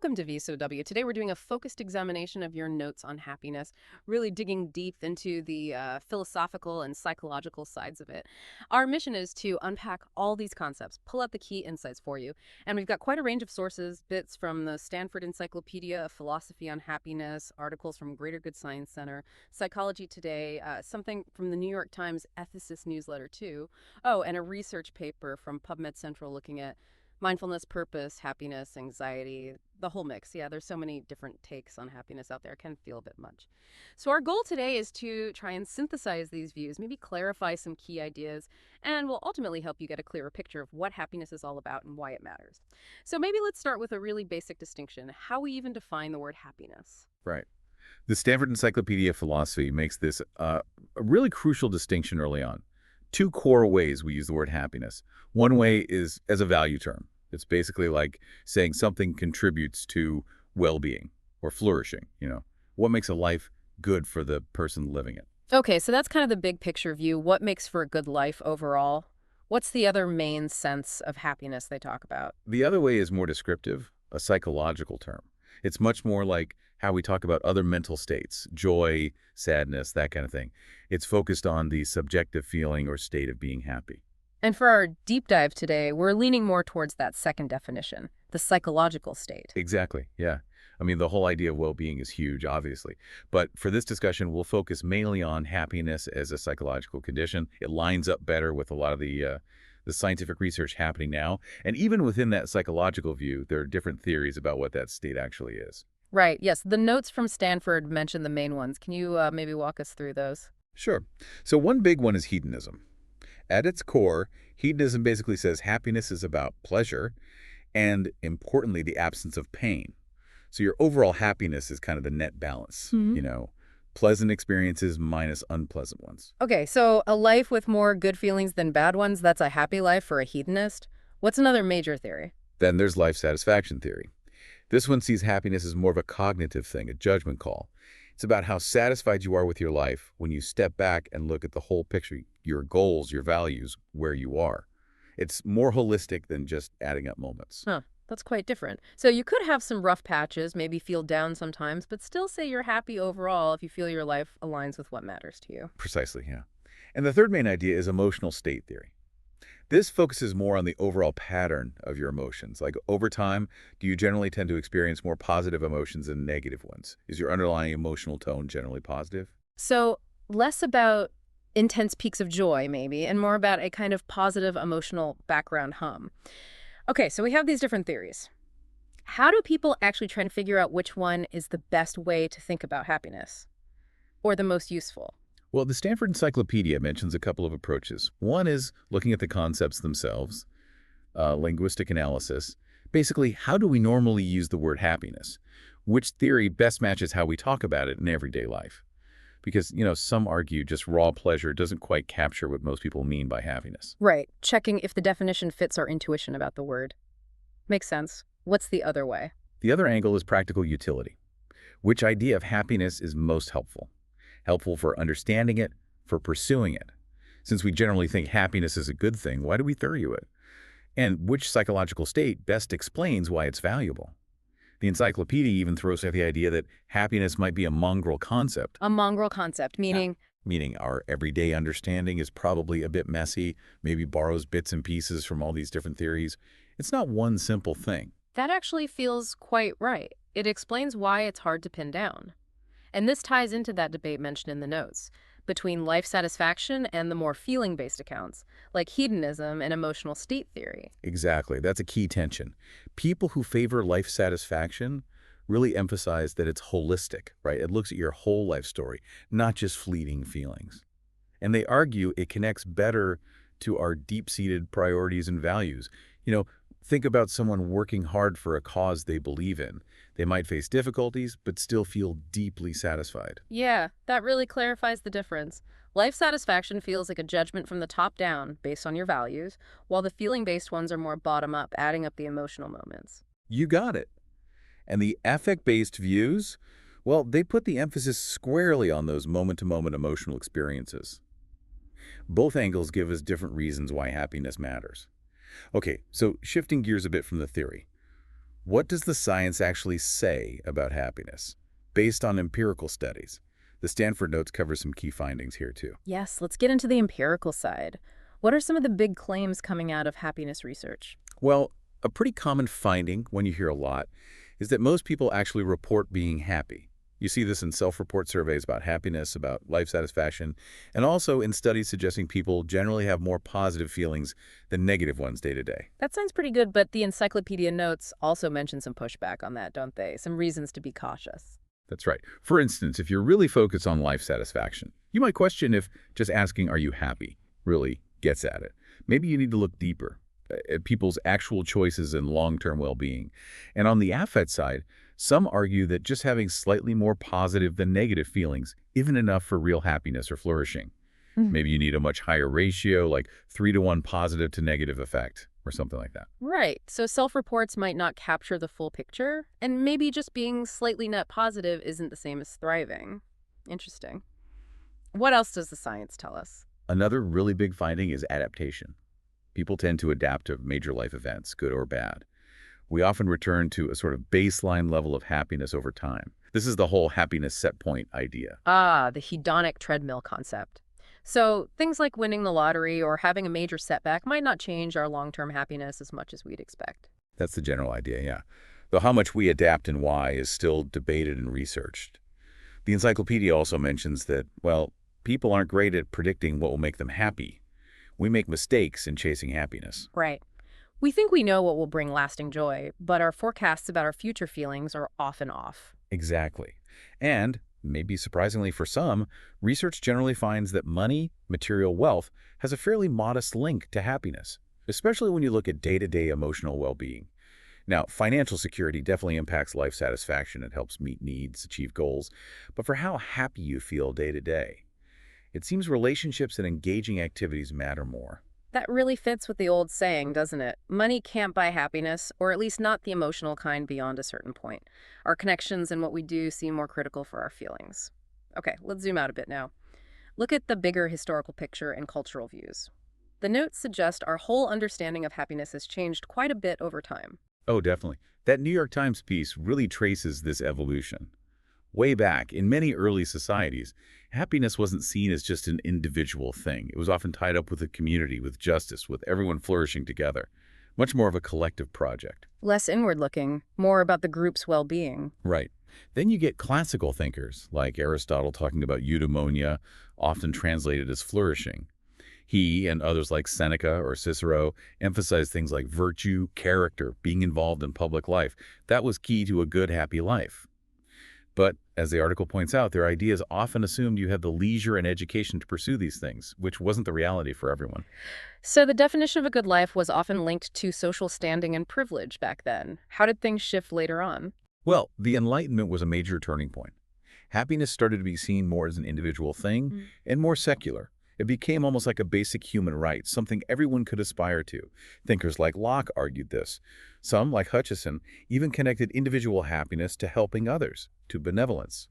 Welcome to VSOW. Today we're doing a focused examination of your notes on happiness, really digging deep into the philosophical and psychological sides of it. Our mission is to unpack all these concepts, pull out the key insights for you. And we've got quite a range of sources, bits from the Stanford Encyclopedia of Philosophy on Happiness, articles from Greater Good Science Center, Psychology Today, something from the New York Times Ethicist newsletter too. Oh, and a research paper from PubMed Central looking at mindfulness, purpose, happiness, anxiety, the whole mix. Yeah, there's so many different takes on happiness out there. It can feel a bit much. So our goal today is to try and synthesize these views, maybe clarify some key ideas, and will ultimately help you get a clearer picture of what happiness is all about and why it matters. So maybe let's start with a really basic distinction, how we even define the word happiness. Right. The Stanford Encyclopedia of Philosophy makes this a really crucial distinction early on. Two core ways we use the word happiness. One way is as a value term. It's basically like saying something contributes to well-being or flourishing, what makes a life good for the person living it. Okay, so that's kind of the big picture view. What makes for a good life overall? What's the other main sense of happiness they talk about? The other way is more descriptive, a psychological term. It's much more like how we talk about other mental states, joy, sadness, that kind of thing. It's focused on the subjective feeling or state of being happy. And for our deep dive today, we're leaning more towards that second definition, the psychological state. Exactly, yeah. I mean, the whole idea of well-being is huge, obviously. But for this discussion, we'll focus mainly on happiness as a psychological condition. It lines up better with a lot of the scientific research happening now. And even within that psychological view, there are different theories about what that state actually is. Right, yes. The notes from Stanford mention the main ones. Can you maybe walk us through those? Sure. So one big one is hedonism. At its core, hedonism basically says happiness is about pleasure and, importantly, the absence of pain. So your overall happiness is kind of the net balance, pleasant experiences minus unpleasant ones. Okay, so a life with more good feelings than bad ones, that's a happy life for a hedonist. What's another major theory? Then there's life satisfaction theory. This one sees happiness as more of a cognitive thing, a judgment call. It's about how satisfied you are with your life when you step back and look at the whole picture, your goals, your values, where you are. It's more holistic than just adding up moments. Huh, that's quite different. So you could have some rough patches, maybe feel down sometimes, but still say you're happy overall if you feel your life aligns with what matters to you. Precisely, yeah. And the third main idea is emotional state theory. This focuses more on the overall pattern of your emotions. Like over time, do you generally tend to experience more positive emotions than negative ones? Is your underlying emotional tone generally positive? So less about intense peaks of joy, maybe, and more about a kind of positive emotional background hum. Okay, so we have these different theories. How do people actually try to figure out which one is the best way to think about happiness or the most useful? Well, the Stanford Encyclopedia mentions a couple of approaches. One is looking at the concepts themselves, linguistic analysis. Basically, how do we normally use the word happiness? Which theory best matches how we talk about it in everyday life? Because, some argue just raw pleasure doesn't quite capture what most people mean by happiness. Right, checking if the definition fits our intuition about the word. Makes sense. What's the other way? The other angle is practical utility. Which idea of happiness is most helpful? Helpful for understanding it, for pursuing it. Since we generally think happiness is a good thing, why do we value it? And which psychological state best explains why it's valuable? The encyclopedia even throws out the idea that happiness might be a mongrel concept. A mongrel concept, meaning? Meaning our everyday understanding is probably a bit messy, maybe borrows bits and pieces from all these different theories. It's not one simple thing. That actually feels quite right. It explains why it's hard to pin down. And this ties into that debate mentioned in the notes between life satisfaction and the more feeling-based accounts, like hedonism and emotional state theory. Exactly. That's a key tension. People who favor life satisfaction really emphasize that it's holistic, right? It looks at your whole life story, not just fleeting feelings. And they argue it connects better to our deep-seated priorities and values. Think about someone working hard for a cause they believe in. They might face difficulties, but still feel deeply satisfied. Yeah, that really clarifies the difference. Life satisfaction feels like a judgment from the top down, based on your values, while the feeling-based ones are more bottom-up, adding up the emotional moments. You got it. And the affect-based views, well, they put the emphasis squarely on those moment-to-moment emotional experiences. Both angles give us different reasons why happiness matters. Okay, so shifting gears a bit from the theory. What does the science actually say about happiness? Based on empirical studies. The Stanford notes cover some key findings here, too. Yes, let's get into the empirical side. What are some of the big claims coming out of happiness research? Well, a pretty common finding, one you hear a lot, is that most people actually report being happy. You see this in self-report surveys about happiness, about life satisfaction, and also in studies suggesting people generally have more positive feelings than negative ones day to day. That sounds pretty good, but the encyclopedia notes also mention some pushback on that, don't they? Some reasons to be cautious. That's right. For instance, if you're really focused on life satisfaction, you might question if just asking, "Are you happy?" really gets at it. Maybe you need to look deeper at people's actual choices and long-term well-being. And on the affect side, some argue that just having slightly more positive than negative feelings isn't enough for real happiness or flourishing. Mhm. Maybe you need a much higher ratio, like 3-to-1 positive to negative effect, or something like that. Right. So self-reports might not capture the full picture, and maybe just being slightly net positive isn't the same as thriving. Interesting. What else does the science tell us? Another really big finding is adaptation. People tend to adapt to major life events, good or bad. We often return to a sort of baseline level of happiness over time. This is the whole happiness set point idea. Ah, the hedonic treadmill concept. So things like winning the lottery or having a major setback might not change our long-term happiness as much as we'd expect. That's the general idea, yeah. Though how much we adapt and why is still debated and researched. The encyclopedia also mentions that, well, people aren't great at predicting what will make them happy. We make mistakes in chasing happiness. Right. We think we know what will bring lasting joy, but our forecasts about our future feelings are often off. Exactly. And, maybe surprisingly for some, research generally finds that money, material wealth, has a fairly modest link to happiness, especially when you look at day-to-day emotional well-being. Now, financial security definitely impacts life satisfaction. It helps meet needs, achieve goals. But for how happy you feel day to day, it seems relationships and engaging activities matter more. That really fits with the old saying, doesn't it? Money can't buy happiness, or at least not the emotional kind beyond a certain point. Our connections and what we do seem more critical for our feelings. Okay, let's zoom out a bit now. Look at the bigger historical picture and cultural views. The notes suggest our whole understanding of happiness has changed quite a bit over time. Oh, definitely. That New York Times piece really traces this evolution. Way back, in many early societies, happiness wasn't seen as just an individual thing. It was often tied up with the community, with justice, with everyone flourishing together. Much more of a collective project. Less inward looking, more about the group's well being. Right. Then you get classical thinkers, like Aristotle talking about eudaimonia, often translated as flourishing. He and others like Seneca or Cicero emphasized things like virtue, character, being involved in public life. That was key to a good, happy life. But, as the article points out, their ideas often assumed you had the leisure and education to pursue these things, which wasn't the reality for everyone. So the definition of a good life was often linked to social standing and privilege back then. How did things shift later on? Well, the Enlightenment was a major turning point. Happiness started to be seen more as an individual thing Mm. and more secular. It became almost like a basic human right, something everyone could aspire to. Thinkers like Locke argued this. Some, like Hutcheson, even connected individual happiness to helping others, to benevolence.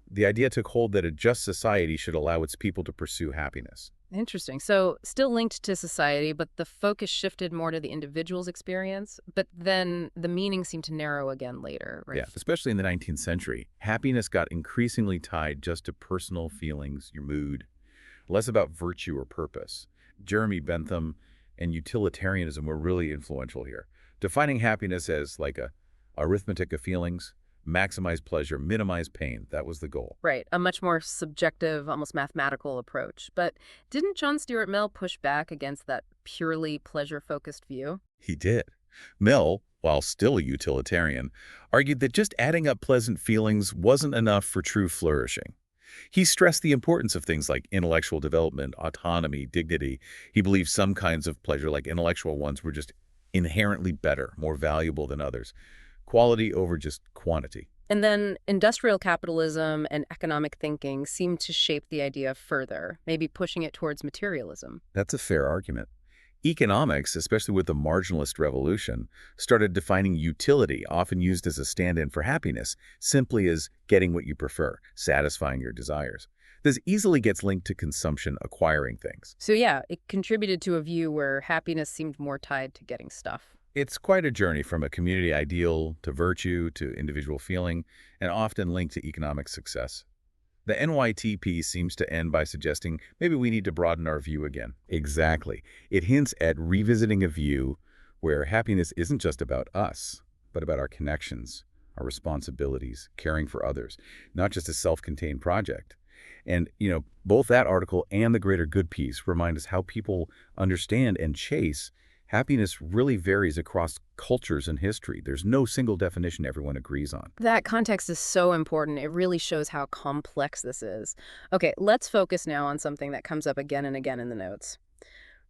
The idea took hold that a just society should allow its people to pursue happiness. Interesting. So still linked to society, but the focus shifted more to the individual's experience. But then the meaning seemed to narrow again later, right? Yeah, especially in the 19th century, happiness got increasingly tied just to personal feelings, your mood, less about virtue or purpose. Jeremy Bentham and utilitarianism were really influential here, defining happiness as like a arithmetic of feelings, maximize pleasure, minimize pain. That was the goal. Right. A much more subjective, almost mathematical approach. But didn't John Stuart Mill push back against that purely pleasure-focused view? He did. Mill, while still a utilitarian, argued that just adding up pleasant feelings wasn't enough for true flourishing. He stressed the importance of things like intellectual development, autonomy, dignity. He believed some kinds of pleasure, like intellectual ones, were just inherently better, more valuable than others. Quality over just quantity. And then industrial capitalism and economic thinking seemed to shape the idea further, maybe pushing it towards materialism. That's a fair argument. Economics, especially with the marginalist revolution, started defining utility, often used as a stand-in for happiness, simply as getting what you prefer, satisfying your desires. This easily gets linked to consumption, acquiring things. So yeah, it contributed to a view where happiness seemed more tied to getting stuff. It's quite a journey from a community ideal to virtue to individual feeling, and often linked to economic success. The NYT piece seems to end by suggesting maybe we need to broaden our view again. Exactly. It hints at revisiting a view where happiness isn't just about us, but about our connections, our responsibilities, caring for others, not just a self-contained project. And, both that article and the greater good piece remind us how people understand and chase happiness really varies across cultures and history. There's no single definition everyone agrees on. That context is so important. It really shows how complex this is. Okay, let's focus now on something that comes up again and again in the notes.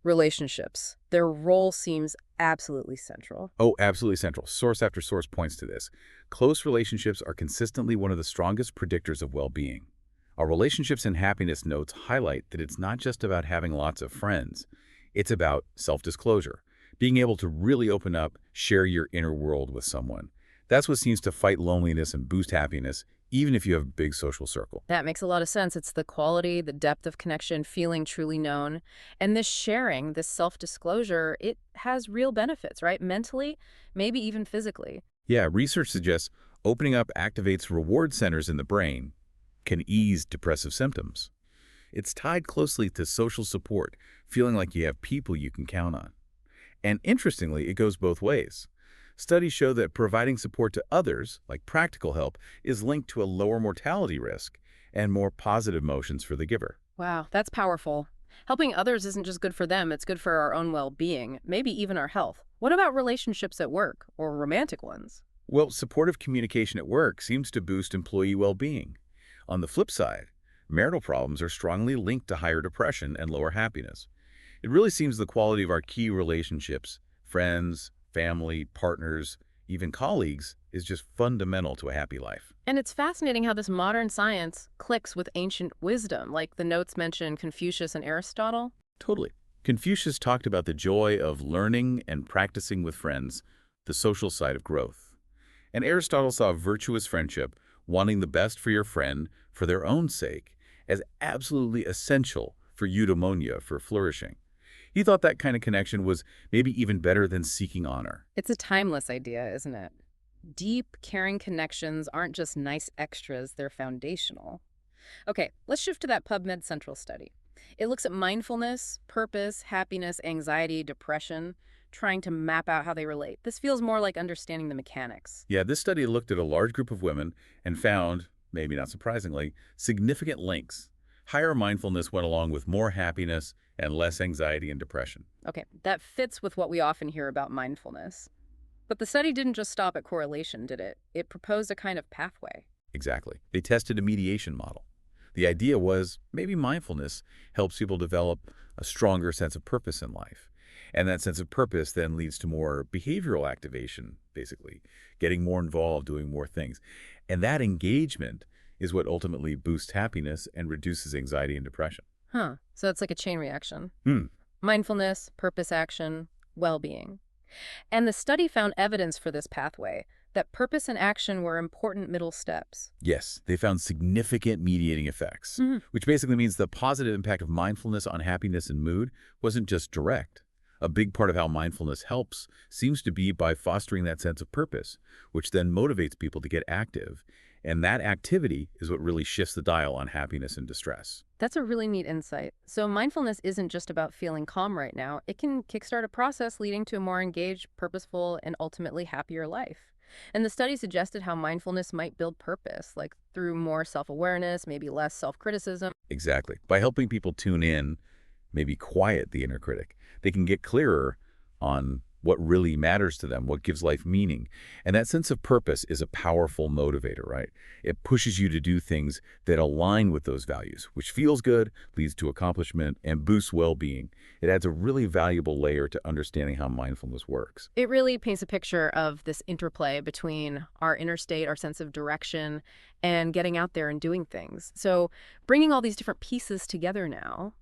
Relationships. Their role seems absolutely central. Oh, absolutely central. Source after source points to this. Close relationships are consistently one of the strongest predictors of well-being. Our relationships and happiness notes highlight that it's not just about having lots of friends. It's about self-disclosure, being able to really open up, share your inner world with someone. That's what seems to fight loneliness and boost happiness, even if you have a big social circle. That makes a lot of sense. It's the quality, the depth of connection, feeling truly known. And this sharing, this self-disclosure, it has real benefits, right? Mentally, maybe even physically. Yeah, research suggests opening up activates reward centers in the brain, can ease depressive symptoms. It's tied closely to social support, feeling like you have people you can count on. And interestingly, it goes both ways. Studies show that providing support to others, like practical help, is linked to a lower mortality risk and more positive emotions for the giver. Wow, that's powerful. Helping others isn't just good for them, it's good for our own well-being, maybe even our health. What about relationships at work, or romantic ones? Well, supportive communication at work seems to boost employee well-being. On the flip side, marital problems are strongly linked to higher depression and lower happiness. It really seems the quality of our key relationships, friends, family, partners, even colleagues, is just fundamental to a happy life. And it's fascinating how this modern science clicks with ancient wisdom, like the notes mention Confucius and Aristotle. Totally. Confucius talked about the joy of learning and practicing with friends, the social side of growth. And Aristotle saw virtuous friendship, wanting the best for your friend for their own sake, as absolutely essential for eudaimonia, for flourishing. He thought that kind of connection was maybe even better than seeking honor. It's a timeless idea, isn't it? Deep, caring connections aren't just nice extras, they're foundational. Okay, let's shift to that PubMed Central study. It looks at mindfulness, purpose, happiness, anxiety, depression, trying to map out how they relate. This feels more like understanding the mechanics. Yeah, this study looked at a large group of women and found, maybe not surprisingly, significant links. Higher mindfulness went along with more happiness and less anxiety and depression. Okay, that fits with what we often hear about mindfulness. But the study didn't just stop at correlation, did it? It proposed a kind of pathway. Exactly. They tested a mediation model. The idea was maybe mindfulness helps people develop a stronger sense of purpose in life. And that sense of purpose then leads to more behavioral activation, basically, getting more involved, doing more things. And that engagement is what ultimately boosts happiness and reduces anxiety and depression. Huh, so it's like a chain reaction. Hmm. Mindfulness, purpose action, well-being. And the study found evidence for this pathway, that purpose and action were important middle steps. Yes, they found significant mediating effects, which basically means the positive impact of mindfulness on happiness and mood wasn't just direct. A big part of how mindfulness helps seems to be by fostering that sense of purpose, which then motivates people to get active. And that activity is what really shifts the dial on happiness and distress. That's a really neat insight. So mindfulness isn't just about feeling calm right now. It can kickstart a process leading to a more engaged, purposeful, and ultimately happier life. And the study suggested how mindfulness might build purpose, like through more self-awareness, maybe less self-criticism. Exactly. By helping people tune in, maybe quiet the inner critic, they can get clearer on what really matters to them, what gives life meaning. And that sense of purpose is a powerful motivator, right? It pushes you to do things that align with those values, which feels good, leads to accomplishment, and boosts well-being. It adds a really valuable layer to understanding how mindfulness works. It really paints a picture of this interplay between our inner state, our sense of direction, and getting out there and doing things. So bringing all these different pieces together now,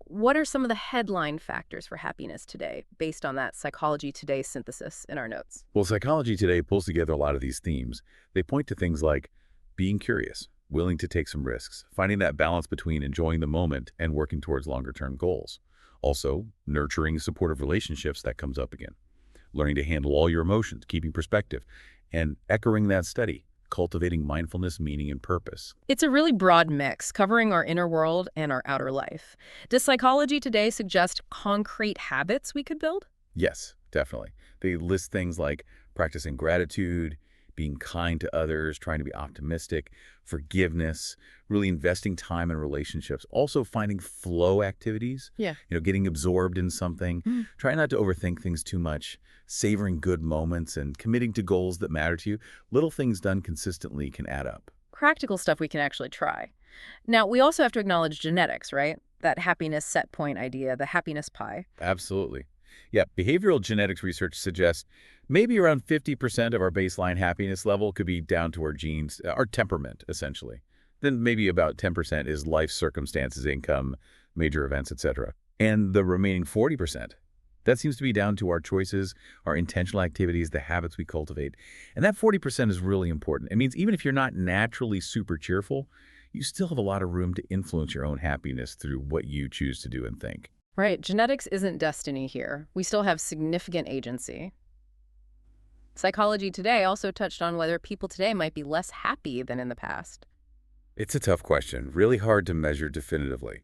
what are some of the headline factors for happiness today, based on that Psychology Today synthesis in our notes? Well, Psychology Today pulls together a lot of these themes. They point to things like being curious, willing to take some risks, finding that balance between enjoying the moment and working towards longer-term goals. Also, nurturing supportive relationships, that comes up again. learning to handle all your emotions, keeping perspective, and echoing that study, cultivating mindfulness, meaning, and purpose. It's a really broad mix, covering our inner world and our outer life. Does Psychology Today suggest concrete habits we could build? Yes, definitely. They list things like practicing gratitude, being kind to others, trying to be optimistic, forgiveness, really investing time in relationships, also finding flow activities, Yeah. getting absorbed in something, try not to overthink things too much, savoring good moments and committing to goals that matter to you. Little things done consistently can add up. Practical stuff we can actually try. Now, we also have to acknowledge genetics, right? That happiness set point idea, the happiness pie. Absolutely. Yeah, behavioral genetics research suggests maybe around 50% of our baseline happiness level could be down to our genes, our temperament, essentially. Then maybe about 10% is life circumstances, income, major events, etc. And the remaining 40%, that seems to be down to our choices, our intentional activities, the habits we cultivate. And that 40% is really important. It means even if you're not naturally super cheerful, you still have a lot of room to influence your own happiness through what you choose to do and think. Right, genetics isn't destiny here. We still have significant agency. Psychology Today also touched on whether people today might be less happy than in the past. It's a tough question, really hard to measure definitively.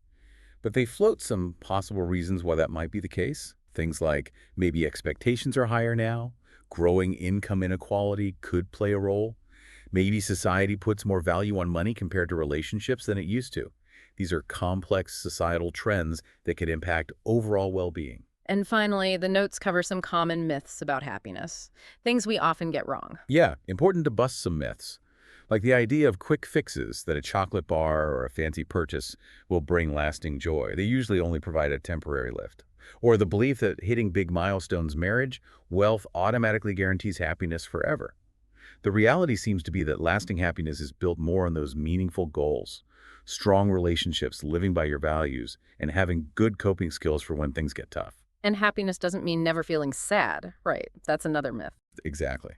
But they float some possible reasons why that might be the case. Things like maybe expectations are higher now, growing income inequality could play a role, maybe society puts more value on money compared to relationships than it used to. These are complex societal trends that could impact overall well-being. And finally, the notes cover some common myths about happiness, things we often get wrong. Yeah, important to bust some myths, like the idea of quick fixes that a chocolate bar or a fancy purchase will bring lasting joy. They usually only provide a temporary lift. Or the belief that hitting big milestones, marriage, wealth automatically guarantees happiness forever. The reality seems to be that lasting happiness is built more on those meaningful goals, strong relationships, living by your values, and having good coping skills for when things get tough. And happiness doesn't mean never feeling sad. Right, that's another myth. Exactly.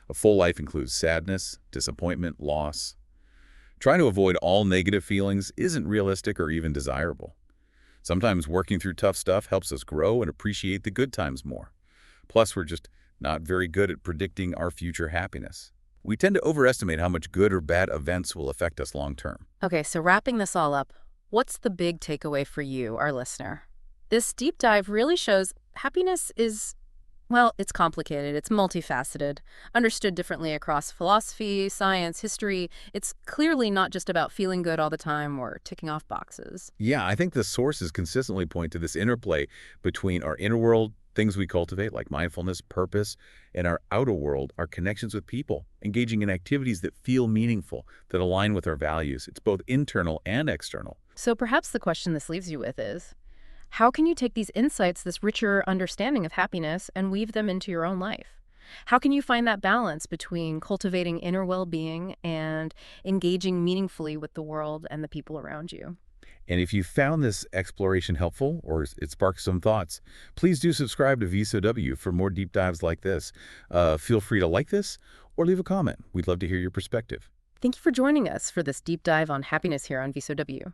A full life includes sadness, disappointment, loss. Trying to avoid all negative feelings isn't realistic or even desirable. Sometimes working through tough stuff helps us grow and appreciate the good times more. Plus, we're just not very good at predicting our future happiness. We tend to overestimate how much good or bad events will affect us long term. Okay, so wrapping this all up, what's the big takeaway for you, our listener? This deep dive really shows happiness is, well, it's complicated, it's multifaceted, understood differently across philosophy, science, history. It's clearly not just about feeling good all the time or ticking off boxes. Yeah, I think the sources consistently point to this interplay between our inner world, things we cultivate like mindfulness, purpose, and our outer world, our connections with people, engaging in activities that feel meaningful, that align with our values. It's both internal and external. So perhaps the question this leaves you with is, how can you take these insights, this richer understanding of happiness, and weave them into your own life? How can you find that balance between cultivating inner well-being and engaging meaningfully with the world and the people around you? And if you found this exploration helpful or it sparked some thoughts, please do subscribe to VSOW for more deep dives like this. Feel free to like this or leave a comment. We'd love to hear your perspective. Thank you for joining us for this deep dive on happiness here on VSOW.